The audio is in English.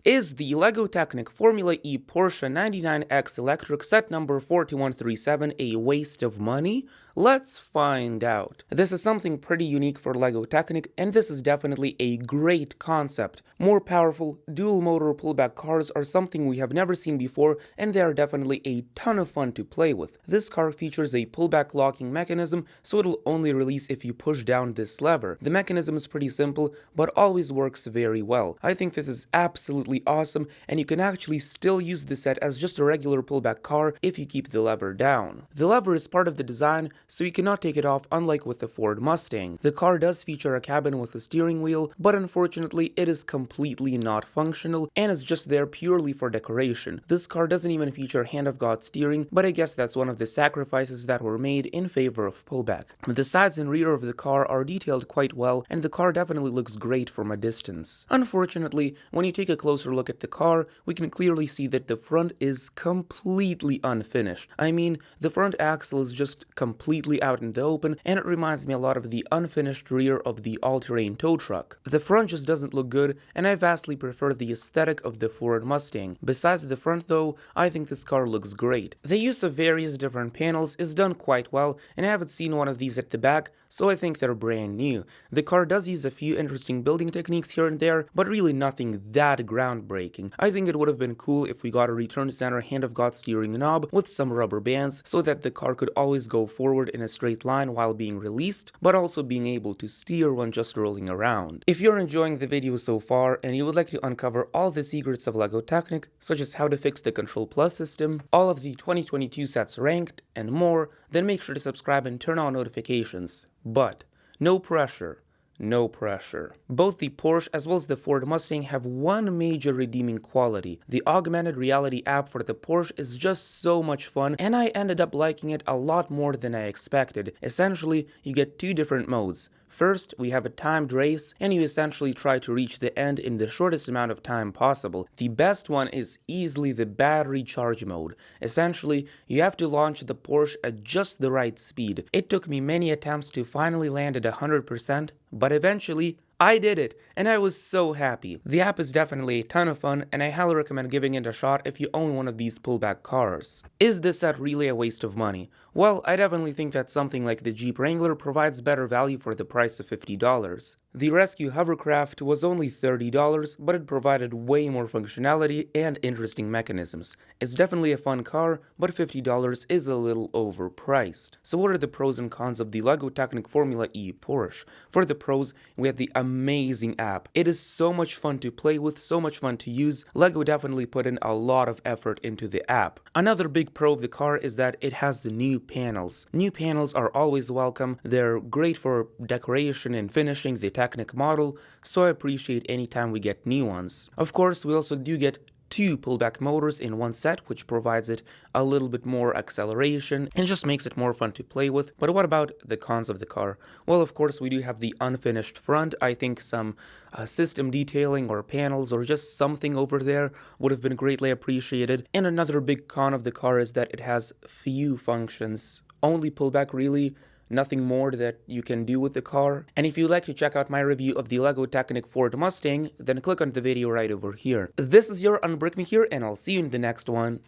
Is the LEGO Technic Formula E Porsche 99X electric set number 4137 a waste of money? Let's find out. This is something pretty unique for LEGO Technic, and this is definitely a great concept. More powerful, dual-motor pullback cars are something we have never seen before, and they are definitely a ton of fun to play with. This car features a pullback locking mechanism, so it'll only release if you push down this lever. The mechanism is pretty simple, but always works very well. I think this is absolutely awesome, and you can actually still use the set as just a regular pullback car if you keep the lever down. The lever is part of the design, so you cannot take it off, unlike with the Ford Mustang. The car does feature a cabin with a steering wheel, but unfortunately it is completely not functional and is just there purely for decoration. This car doesn't even feature hand of God steering, but I guess that's one of the sacrifices that were made in favor of pullback. The sides and rear of the car are detailed quite well, and the car definitely looks great from a distance. Unfortunately, when you take a closer look at the car, we can clearly see that the front is completely unfinished. I mean, the front axle is just completely out in the open, and it reminds me a lot of the unfinished rear of the all-terrain tow truck. The front just doesn't look good, and I vastly prefer the aesthetic of the Ford Mustang. Besides the front though, I think this car looks great. The use of various different panels is done quite well, and I haven't seen one of these at the back, so I think they're brand new. The car does use a few interesting building techniques here and there, but really nothing that groundbreaking. I think it would have been cool if we got a return center hand of God steering knob with some rubber bands so that the car could always go forward in a straight line while being released, but also being able to steer when just rolling around. If you're enjoying the video so far and you would like to uncover all the secrets of LEGO Technic, such as how to fix the Control Plus system, all of the 2022 sets ranked, and more, then make sure to subscribe and turn on notifications. But no pressure. No pressure. Both the Porsche as well as the Ford Mustang have one major redeeming quality. The augmented reality app for the Porsche is just so much fun, and I ended up liking it a lot more than I expected. Essentially, you get two different modes. First, we have a timed race, and you essentially try to reach the end in the shortest amount of time possible. The best one is easily the battery charge mode. Essentially, you have to launch the Porsche at just the right speed. It took me many attempts to finally land at 100%, but eventually, I did it, and I was so happy. The app is definitely a ton of fun, and I highly recommend giving it a shot if you own one of these pullback cars. Is this set really a waste of money? Well, I definitely think that something like the Jeep Wrangler provides better value for the price of $50. The Rescue Hovercraft was only $30, but it provided way more functionality and interesting mechanisms. It's definitely a fun car, but $50 is a little overpriced. So what are the pros and cons of the LEGO Technic Formula E Porsche? For the pros, we have the amazing app. It is so much fun to play with, so much fun to use. LEGO definitely put in a lot of effort into the app. Another big pro of the car is that it has the new panels. New panels are always welcome. They're great for decoration and finishing the Technic model, so I appreciate any time we get new ones. Of course, we also do get two pullback motors in one set, which provides it a little bit more acceleration and just makes it more fun to play with. But what about the cons of the car? Well, of course, we do have the unfinished front. I think some system detailing or panels or just something over there would have been greatly appreciated. And another big con of the car is that it has few functions. Only pullback, really. Nothing more that you can do with the car. And if you'd like to check out my review of the LEGO Technic Ford Mustang, then click on the video right over here. This is your Unbrick Me here, and I'll see you in the next one.